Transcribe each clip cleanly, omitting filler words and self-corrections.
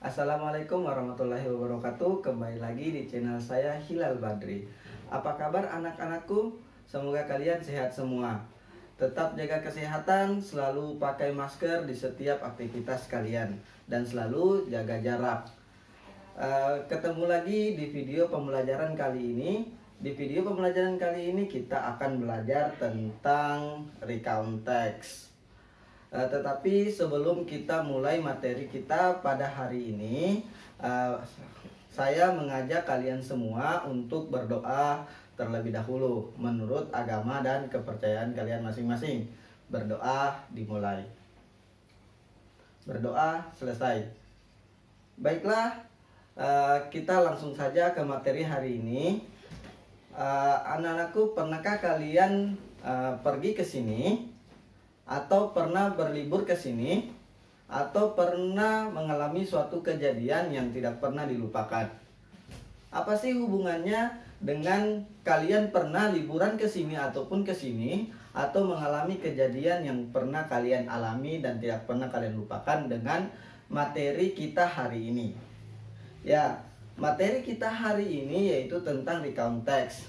Assalamualaikum warahmatullahi wabarakatuh. Kembali lagi di channel saya Hilal Badri. Apa kabar anak-anakku? Semoga kalian sehat semua. Tetap jaga kesehatan, selalu pakai masker di setiap aktivitas kalian, dan selalu jaga jarak. Ketemu lagi di video pembelajaran kali ini. Di video pembelajaran kali ini kita akan belajar tentang recount text. Tetapi sebelum kita mulai materi kita pada hari ini, saya mengajak kalian semua untuk berdoa terlebih dahulu menurut agama dan kepercayaan kalian masing-masing. Berdoa dimulai, berdoa selesai. Baiklah, kita langsung saja ke materi hari ini. Anak-anakku, pernahkah kalian pergi ke sini? Atau pernah berlibur ke sini, atau pernah mengalami suatu kejadian yang tidak pernah dilupakan? Apa sih hubungannya dengan kalian pernah liburan ke sini ataupun ke sini, atau mengalami kejadian yang pernah kalian alami dan tidak pernah kalian lupakan dengan materi kita hari ini? Ya, materi kita hari ini yaitu tentang recount text,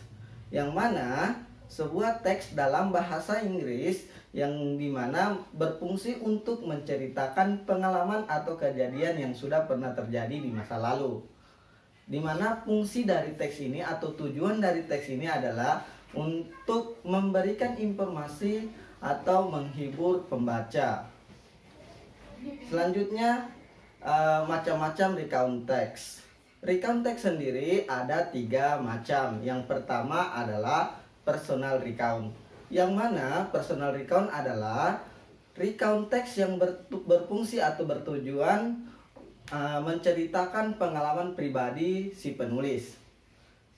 yang mana sebuah teks dalam bahasa Inggris yang dimana berfungsi untuk menceritakan pengalaman atau kejadian yang sudah pernah terjadi di masa lalu. Dimana fungsi dari teks ini atau tujuan dari teks ini adalah untuk memberikan informasi atau menghibur pembaca. Selanjutnya, macam-macam recount text. Recount text sendiri ada 3 macam. Yang pertama adalah personal recount, yang mana personal recount adalah recount text yang berfungsi atau bertujuan menceritakan pengalaman pribadi si penulis.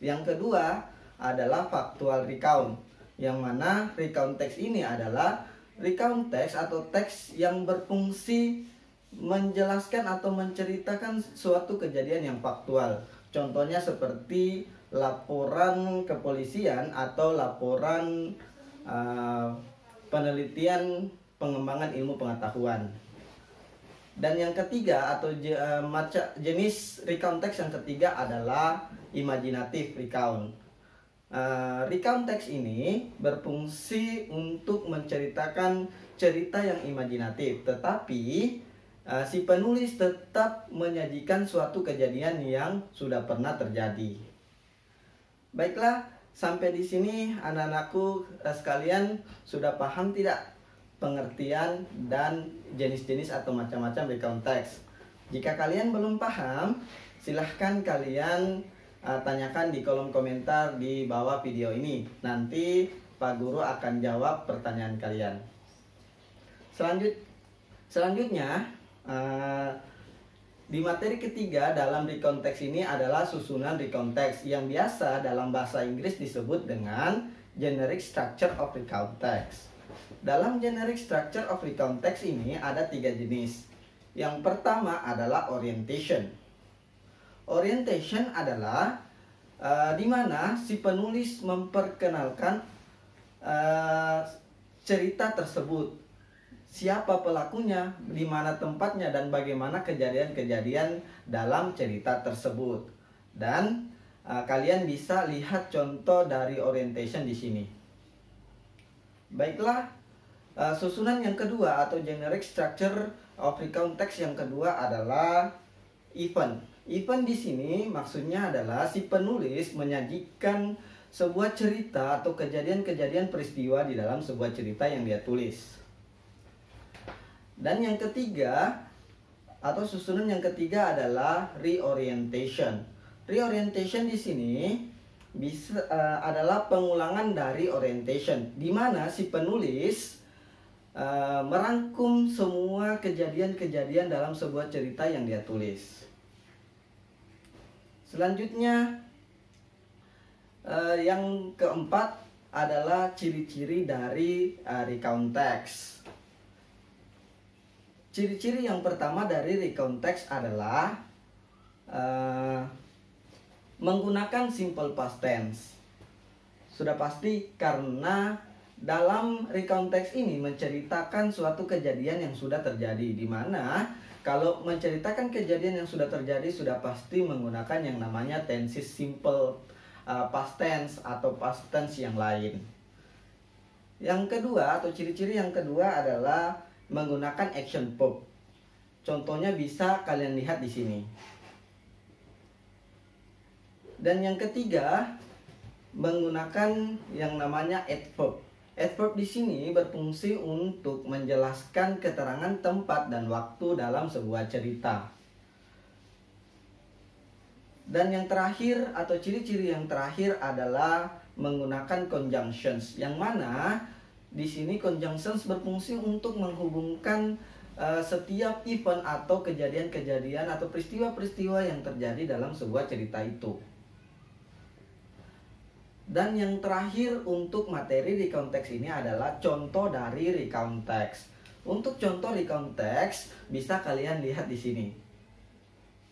Yang kedua adalah factual recount, yang mana recount text ini adalah recount text atau teks yang berfungsi menjelaskan atau menceritakan suatu kejadian yang faktual. Contohnya seperti laporan kepolisian atau laporan penelitian pengembangan ilmu pengetahuan. Dan yang ketiga atau jenis recount text yang ketiga adalah imaginative recount. Recount text ini berfungsi untuk menceritakan cerita yang imajinatif, tetapi si penulis tetap menyajikan suatu kejadian yang sudah pernah terjadi. Baiklah, sampai di sini anak-anakku sekalian sudah paham tidak pengertian dan jenis-jenis atau macam-macam recount text? Jika kalian belum paham, silahkan kalian tanyakan di kolom komentar di bawah video ini. Nanti Pak Guru akan jawab pertanyaan kalian. Selanjutnya, di materi ketiga dalam recount text ini adalah susunan recount text yang biasa dalam bahasa Inggris disebut dengan generic structure of recount text. Dalam generic structure of recount text ini ada 3 jenis. Yang pertama adalah orientation. Orientation adalah di mana si penulis memperkenalkan cerita tersebut. Siapa pelakunya, di mana tempatnya, dan bagaimana kejadian-kejadian dalam cerita tersebut. Dan kalian bisa lihat contoh dari orientation di sini. Baiklah, susunan yang kedua atau generic structure of recount text yang kedua adalah event. Event di sini maksudnya adalah si penulis menyajikan sebuah cerita atau kejadian-kejadian peristiwa di dalam sebuah cerita yang dia tulis. Dan yang ketiga atau susunan yang ketiga adalah reorientation. Reorientation di sini adalah pengulangan dari orientation, di mana si penulis merangkum semua kejadian-kejadian dalam sebuah cerita yang dia tulis. Selanjutnya, yang keempat adalah ciri-ciri dari recount text. Ciri-ciri yang pertama dari recount text adalah menggunakan simple past tense. Sudah pasti karena dalam recount text ini menceritakan suatu kejadian yang sudah terjadi, di mana Kalau menceritakan kejadian yang sudah terjadi, sudah pasti menggunakan yang namanya tenses simple, past tense atau past tense yang lain. Yang kedua atau ciri-ciri yang kedua adalah menggunakan action verb. Contohnya bisa kalian lihat di sini. Dan yang ketiga, menggunakan yang namanya adverb. Adverb di sini berfungsi untuk menjelaskan keterangan tempat dan waktu dalam sebuah cerita. Dan yang terakhir atau ciri-ciri yang terakhir adalah menggunakan conjunctions, yang mana di sini conjunctions berfungsi untuk menghubungkan setiap event atau kejadian-kejadian atau peristiwa-peristiwa yang terjadi dalam sebuah cerita itu. Dan yang terakhir untuk materi recount text ini adalah contoh dari recount text. Untuk contoh recount text bisa kalian lihat di sini.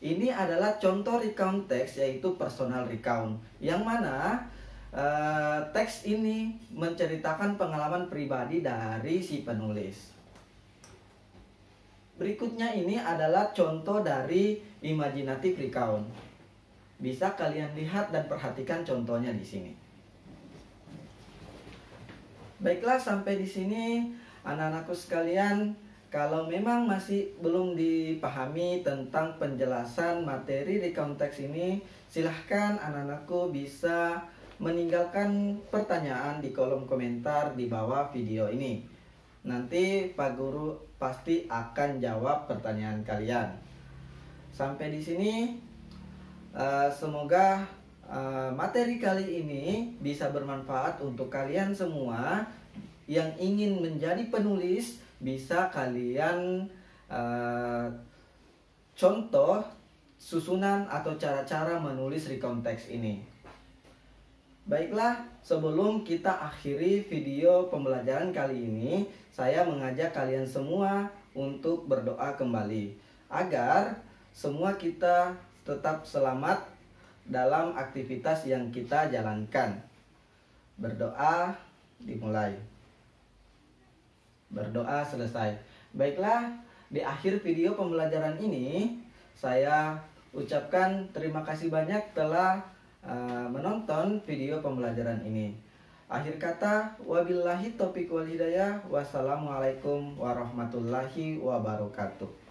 Ini adalah contoh recount text, yaitu personal recount, yang mana teks ini menceritakan pengalaman pribadi dari si penulis. Berikutnya ini adalah contoh dari imaginative recount. Bisa kalian lihat dan perhatikan contohnya di sini. Baiklah, sampai di sini anak-anakku sekalian. Kalau memang masih belum dipahami tentang penjelasan materi recount text ini, silahkan anak-anakku bisa meninggalkan pertanyaan di kolom komentar di bawah video ini. Nanti Pak Guru pasti akan jawab pertanyaan kalian. Sampai di sini, semoga materi kali ini bisa bermanfaat untuk kalian semua yang ingin menjadi penulis. Bisa kalian contoh susunan atau cara-cara menulis recount text ini. Baiklah, sebelum kita akhiri video pembelajaran kali ini, saya mengajak kalian semua untuk berdoa kembali agar semua kita tetap selamat dalam aktivitas yang kita jalankan. Berdoa dimulai, berdoa selesai. Baiklah, di akhir video pembelajaran ini saya ucapkan terima kasih banyak telah menonton video pembelajaran ini. Akhir kata, wabillahi taufiq wal hidayah. Wassalamualaikum warahmatullahi wabarakatuh.